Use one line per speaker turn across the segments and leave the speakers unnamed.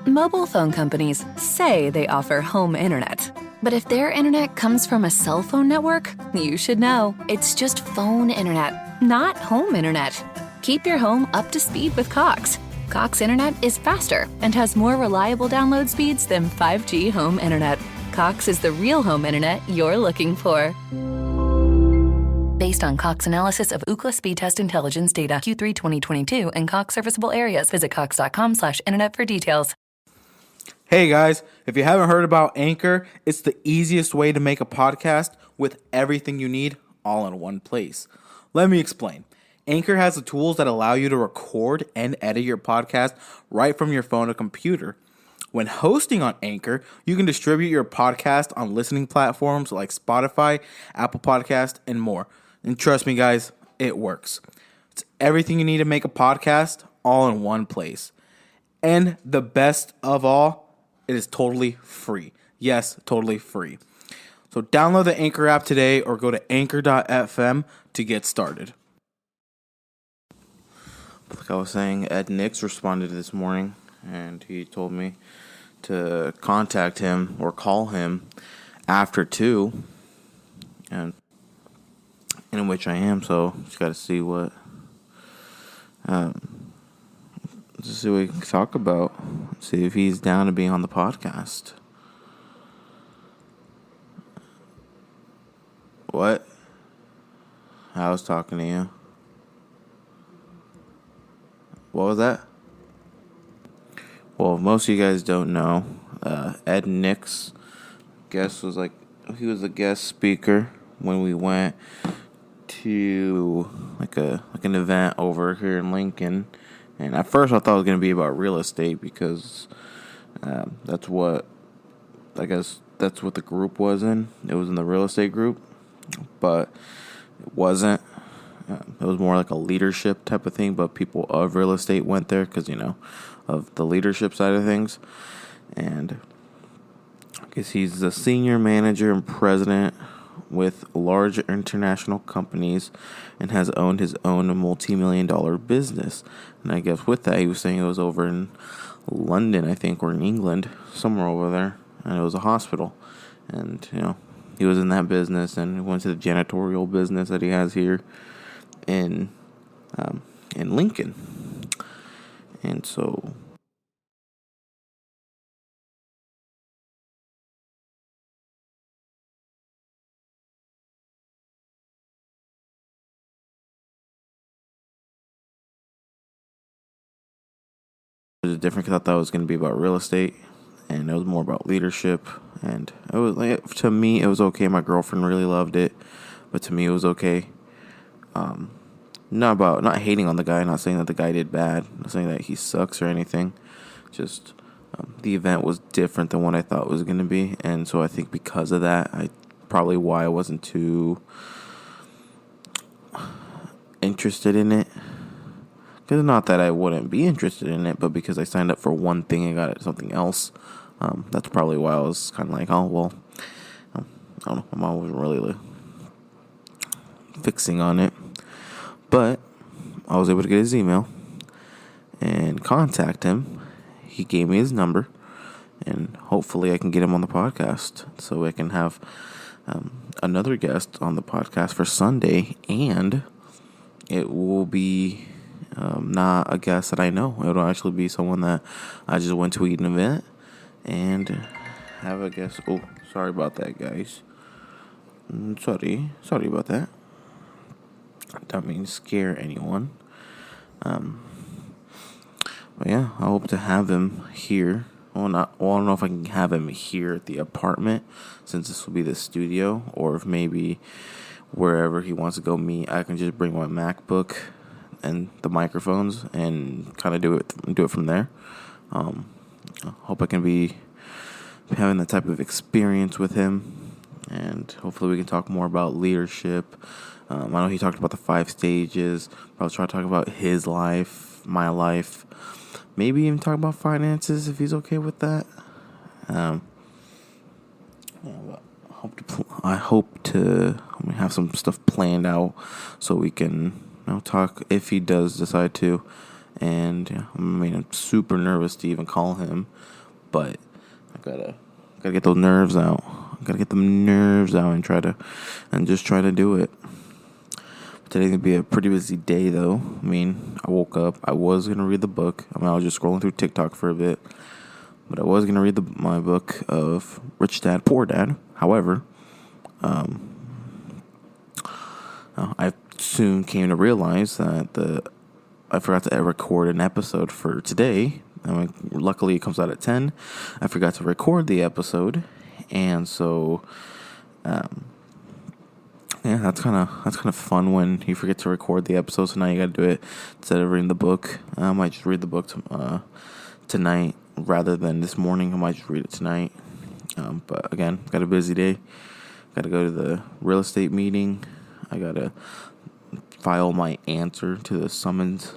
Mobile phone companies say they offer home internet. But if their internet comes from a cell phone network, you should know. It's just phone internet, not home internet. Keep your home up to speed with Cox. Cox internet is faster and has more reliable download speeds than 5G home internet. Cox is the real home internet you're looking for. Based on Cox analysis of Ookla speed test intelligence data Q3 2022 and Cox serviceable areas, visit cox.com/internet for details.
Hey guys, if you haven't heard about Anchor, it's the easiest way to make a podcast with everything you need all in one place. Let me explain. Anchor has the tools that allow you to record and edit your podcast right from your phone or computer. When hosting on Anchor, you can distribute your podcast on listening platforms like Spotify, Apple Podcast, and more. And trust me guys, it works. It's everything you need to make a podcast all in one place. And the best of all, it is totally free. Yes, totally free. So download the Anchor app today or go to anchor.fm to get started. Like I was saying, Ed Nix responded this morning and he told me to contact him or call him after 2, and in which I am, so just got to see what see what we can talk about. See if he's down to be on the podcast. What? I was talking to you. What was that? Well, most of you guys don't know, Ed Nix, was a guest speaker when we went to like an event over here in Lincoln. And at first I thought it was going to be about real estate because that's what the group was in. It was in the real estate group, but it wasn't. It was more like a leadership type of thing, but people of real estate went there because, of the leadership side of things. And I guess he's the senior manager and president with large international companies and has owned his own multi-million-dollar business. And I guess with that, he was saying it was over in London, I think, or in England, somewhere over there, and it was a hospital. And, he was in that business, and he went to the janitorial business that he has here in Lincoln. And so it was different because I thought it was going to be about real estate, and it was more about leadership. And it was to me, it was okay. My girlfriend really loved it, but to me, it was okay. Not hating on the guy, not saying that the guy did bad, not saying that he sucks or anything. Just the event was different than what I thought it was going to be, and so I think because of that, probably why I wasn't too interested in it. Because not that I wouldn't be interested in it, but because I signed up for one thing and got something else. That's probably why I was kind of like, oh, well, I don't know. My mom wasn't really fixing on it. But I was able to get his email and contact him. He gave me his number. And hopefully I can get him on the podcast so I can have another guest on the podcast for Sunday. And it will be not a guest that I know. It will actually be someone that I just went to an event and have a guest. Oh, sorry about that, guys. Sorry about that. I don't mean to scare anyone. But yeah, I hope to have him here. I don't know if I can have him here at the apartment since this will be the studio, or if maybe wherever he wants to go meet, I can just bring my MacBook and the microphones and kind of do it from there. I hope I can be having that type of experience with him, and hopefully we can talk more about leadership. I know he talked about the 5 stages. I'll try to talk about his life, my life, maybe even talk about finances if he's okay with that. I hope to have some stuff planned out so we can talk if he does decide to, And I'm super nervous to even call him, but I gotta get those nerves out. I gotta get the nerves out and try to do it. Today's gonna be a pretty busy day, though. I woke up. I was gonna read the book. I was just scrolling through TikTok for a bit, but I was gonna read my book of Rich Dad Poor Dad. However, I soon came to realize that I forgot to record an episode for today. Luckily, it comes out at 10. I forgot to record the episode, and so, that's kind of fun when you forget to record the episode. So now you got to do it instead of reading the book. I might just read the book tonight rather than this morning. I might just read it tonight. But again, got a busy day. Got to go to the real estate meeting. I got to file my answer to the summons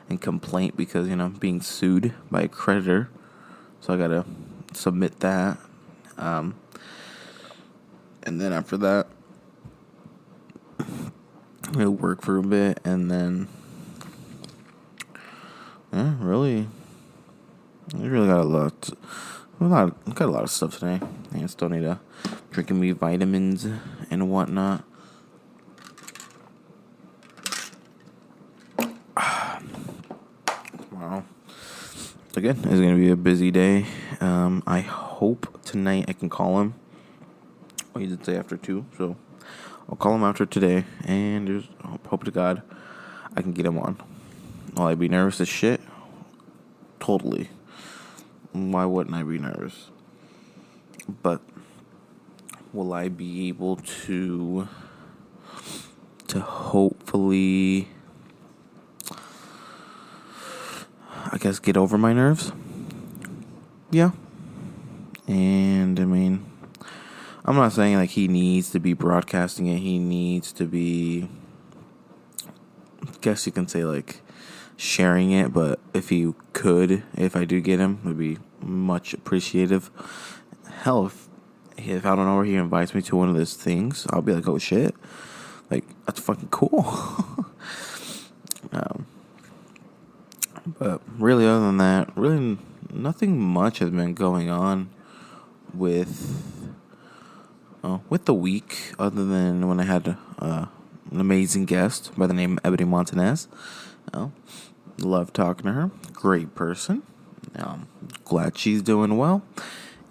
and complaint because, I'm being sued by a creditor. So I got to submit that. And then after that, I'll work for a bit. And then, I really got a lot of stuff today. I still need to drinking me vitamins and whatnot. Tomorrow, again, it's gonna be a busy day. I hope tonight I can call him. He did say after 2, so I'll call him after today, and just hope to God I can get him on. Will I be nervous as shit? Totally. Why wouldn't I be nervous? But will I be able to hopefully, I guess, get over my nerves? Yeah. And I'm not saying like he needs to be broadcasting it. He needs to be, I guess you can say, like, sharing it. But if I do get him, it would be much appreciative. Hell, if I don't know where he invites me to one of those things, I'll be like, oh shit, like, that's fucking cool. But really, other than that, really nothing much has been going on with the week, other than when I had an amazing guest by the name of Ebony Martinez. Love talking to her. Great person. Glad she's doing well.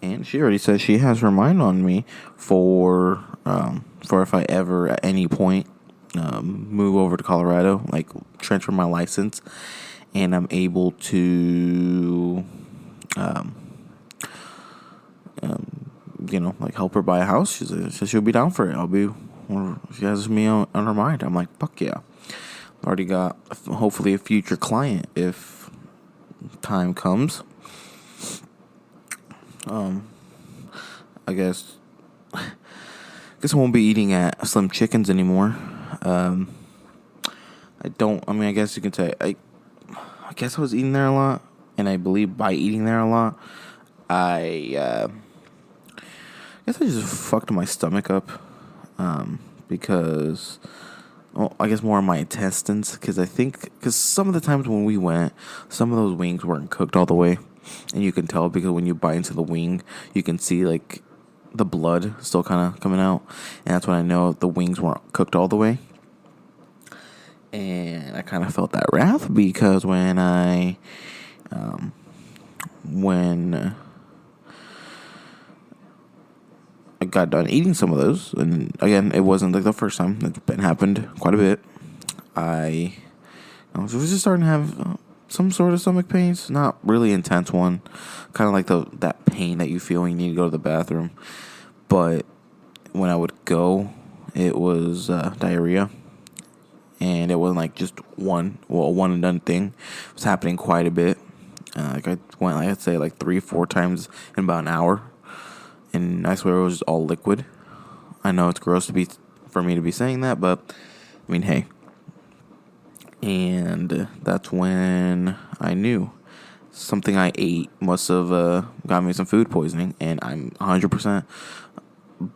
And she already said she has her mind on me for if I ever at any point move over to Colorado, like transfer my license, and I'm able to like help her buy a house. She said she'll be down for it. She has me on her mind. I'm like, fuck yeah. Already got hopefully a future client if time comes. I guess I won't be eating at Slim Chickens anymore. I guess you can say I guess I was eating there a lot, and I believe by eating there a lot, I guess I just fucked my stomach up, because, I guess more on my intestines, because some of the times when we went, some of those wings weren't cooked all the way, and you can tell because when you bite into the wing, you can see, like, the blood still kind of coming out, and that's when I know the wings weren't cooked all the way. And I kind of felt that wrath because when I got done eating some of those, and again, it wasn't like the first time. It's been happened quite a bit. I was just starting to have some sort of stomach pains, not really intense one, kind of like that pain that you feel when you need to go to the bathroom. But when I would go, it was diarrhea. And it wasn't like just one and done thing. It was happening quite a bit. I went, I'd say, like 3-4 times in about an hour. And I swear it was just all liquid. I know it's gross for me to be saying that, but hey. And that's when I knew something I ate must have got me some food poisoning. And I'm 100%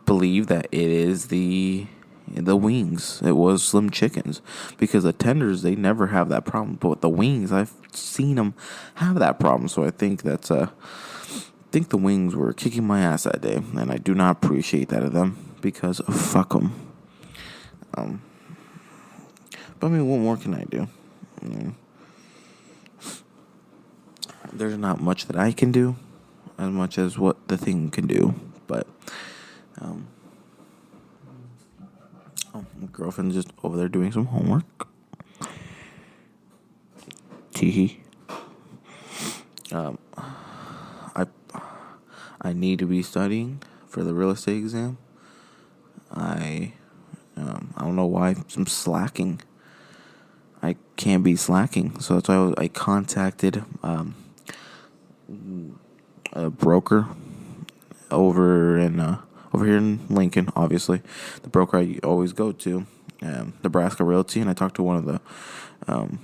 believe that it is the the wings. It was Slim Chickens, because the tenders, they never have that problem. But with the wings, I've seen them have that problem. So I think I think the wings were kicking my ass that day, and I do not appreciate that of them, because fuck them. But I mean, what more can I do? There's not much that I can do, as much as what the thing can do. But my girlfriend's just over there doing some homework. Teehee. I need to be studying for the real estate exam. I don't know why I'm slacking. I can't be slacking, so that's why I contacted a broker over here in Lincoln, obviously, the broker I always go to, Nebraska Realty, and I talked to one of the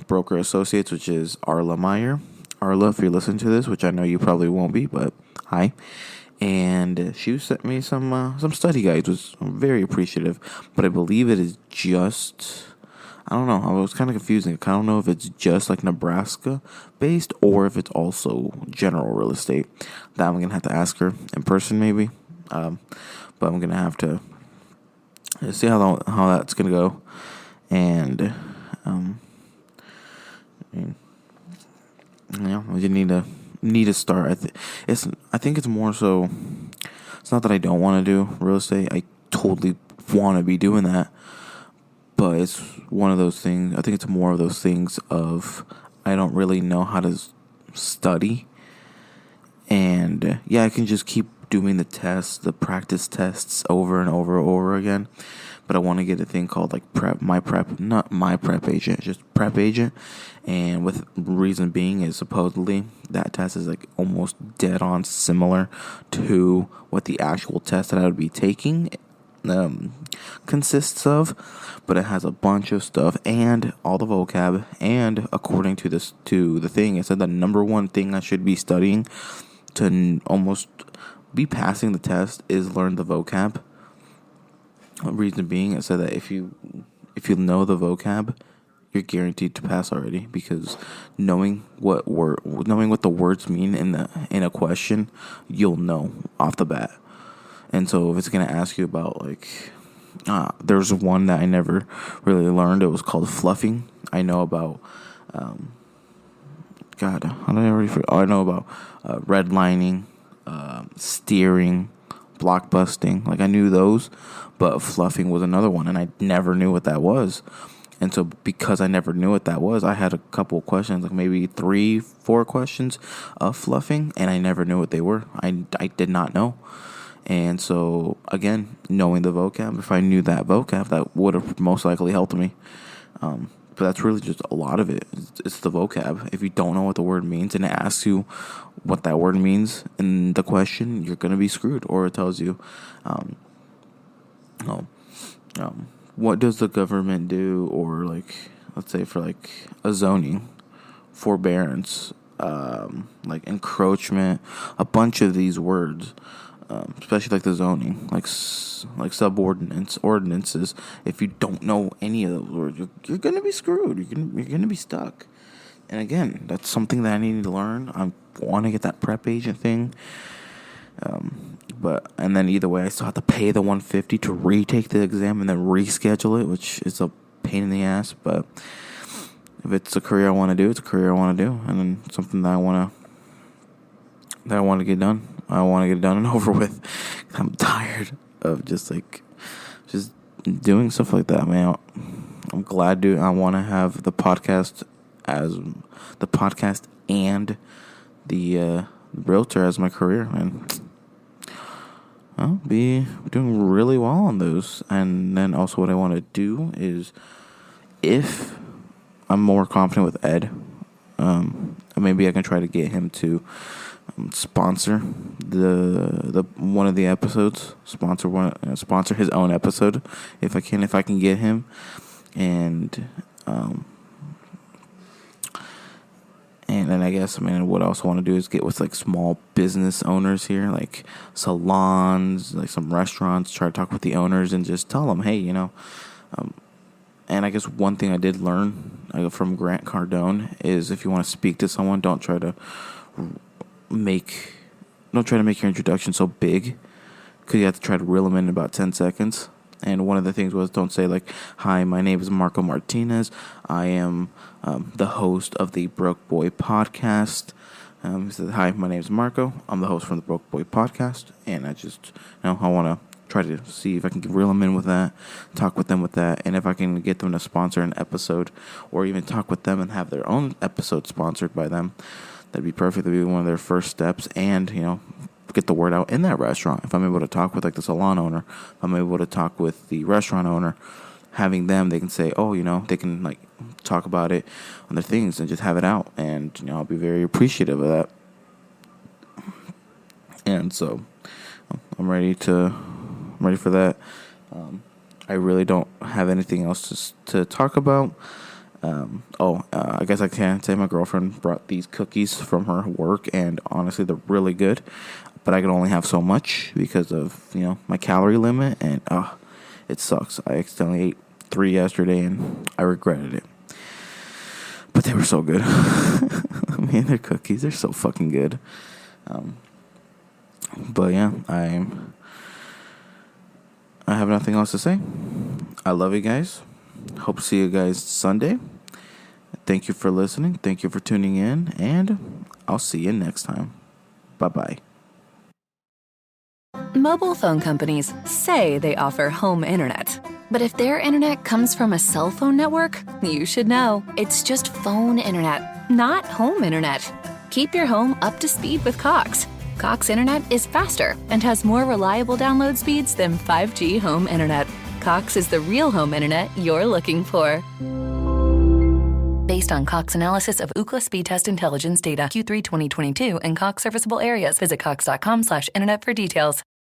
broker associates, which is Arla Meyer. Arla, if you listen to this, which I know you probably won't be, but hi. And she sent me some study guides, which I'm very appreciative. But I believe it is just, I don't know, I was kind of confusing. I don't know if it's just like Nebraska based or if it's also general real estate. That I'm going to have to ask her in person maybe. But I'm going to have to see how that's going to go. And, you need to start. I think it's more so, it's not that I don't want to do real estate. I totally want to be doing that. But it's one of those things, I think it's more of those things of, I don't really know how to study. And yeah, I can just keep doing the tests, the practice tests over and over again. But I want to get a thing called like not my prep agent, just prep agent. And with reason being is supposedly that test is like almost dead on similar to what the actual test that I would be taking consists of, but it has a bunch of stuff and all the vocab. And according to the thing, it said the number one thing I should be studying to almost be passing the test is learn the vocab. Reason being, it said that if you know the vocab, you're guaranteed to pass already, because knowing what the words mean in a question, you'll know off the bat. And so if it's gonna ask you about like, there's one that I never really learned. It was called fluffing. I know about, how did I already forget? I know about redlining, steering, blockbusting. Like I knew those, but fluffing was another one, and I never knew what that was. And so because I never knew what that was, I had a couple of questions, like maybe 3-4 questions of fluffing, and I never knew what they were. I did not know. And so, again, knowing the vocab, if I knew that vocab, that would have most likely helped me. But that's really just a lot of it. It's the vocab. If you don't know what the word means and it asks you what that word means in the question, you're going to be screwed. Or it tells you, what does the government do? Or, like, let's say for, like, a zoning, forbearance, like encroachment, a bunch of these words. Especially like the zoning, like ordinances. If you don't know any of those words, you're gonna be screwed. You're gonna be stuck. And again, that's something that I need to learn. I want to get that prep agent thing. And then either way, I still have to pay the $150 to retake the exam and then reschedule it, which is a pain in the ass. But if it's a career I want to do, it's a career I want to do, and then something that I want to get done. I want to get it done and over with. I'm tired of just doing stuff like that, man. I'm glad, dude. I want to have the podcast and the realtor as my career, and I'll be doing really well on those. And then also what I want to do is, if I'm more confident with Ed, maybe I can try to get him to sponsor the one of the episodes, sponsor his own episode if I can get him, and And then I guess, what I also want to do is get with like small business owners here, like salons, like some restaurants, try to talk with the owners and just tell them, hey, and I guess one thing I did learn from Grant Cardone is if you want to speak to someone, don't try to make your introduction so big, because you have to try to reel them in about 10 seconds. And one of the things was, don't say like, hi, my name is Marco Martinez. I am the host of the Broke Boy podcast. He said, hi, my name is Marco. I'm the host from the Broke Boy podcast. And I just, I want to try to see if I can reel them in with that, talk with them with that. And if I can get them to sponsor an episode or even talk with them and have their own episode sponsored by them, that'd be perfect. That'd be one of their first steps. And, get the word out in that restaurant. If I'm able to talk with like the salon owner, if I'm able to talk with the restaurant owner, having them, they can say, they can like talk about it on their things and just have it out. And, I'll be very appreciative of that. And so I'm ready for that. I really don't have anything else to talk about. I guess I can say my girlfriend brought these cookies from her work, and honestly, they're really good. But I can only have so much because of, my calorie limit, and it sucks. I accidentally ate 3 yesterday, and I regretted it. But they were so good. They're cookies. They're so fucking good. But yeah, I have nothing else to say. I love you guys. Hope to see you guys Sunday. Thank you for listening. Thank you for tuning in. And I'll see you next time. Bye-bye.
Mobile phone companies say they offer home internet. But if their internet comes from a cell phone network, you should know. It's just phone internet, not home internet. Keep your home up to speed with Cox. Cox internet is faster and has more reliable download speeds than 5G home internet. Cox is the real home internet you're looking for. Based on Cox analysis of Ookla speed test intelligence data Q3 2022 and Cox serviceable areas, visit cox.com/internet for details.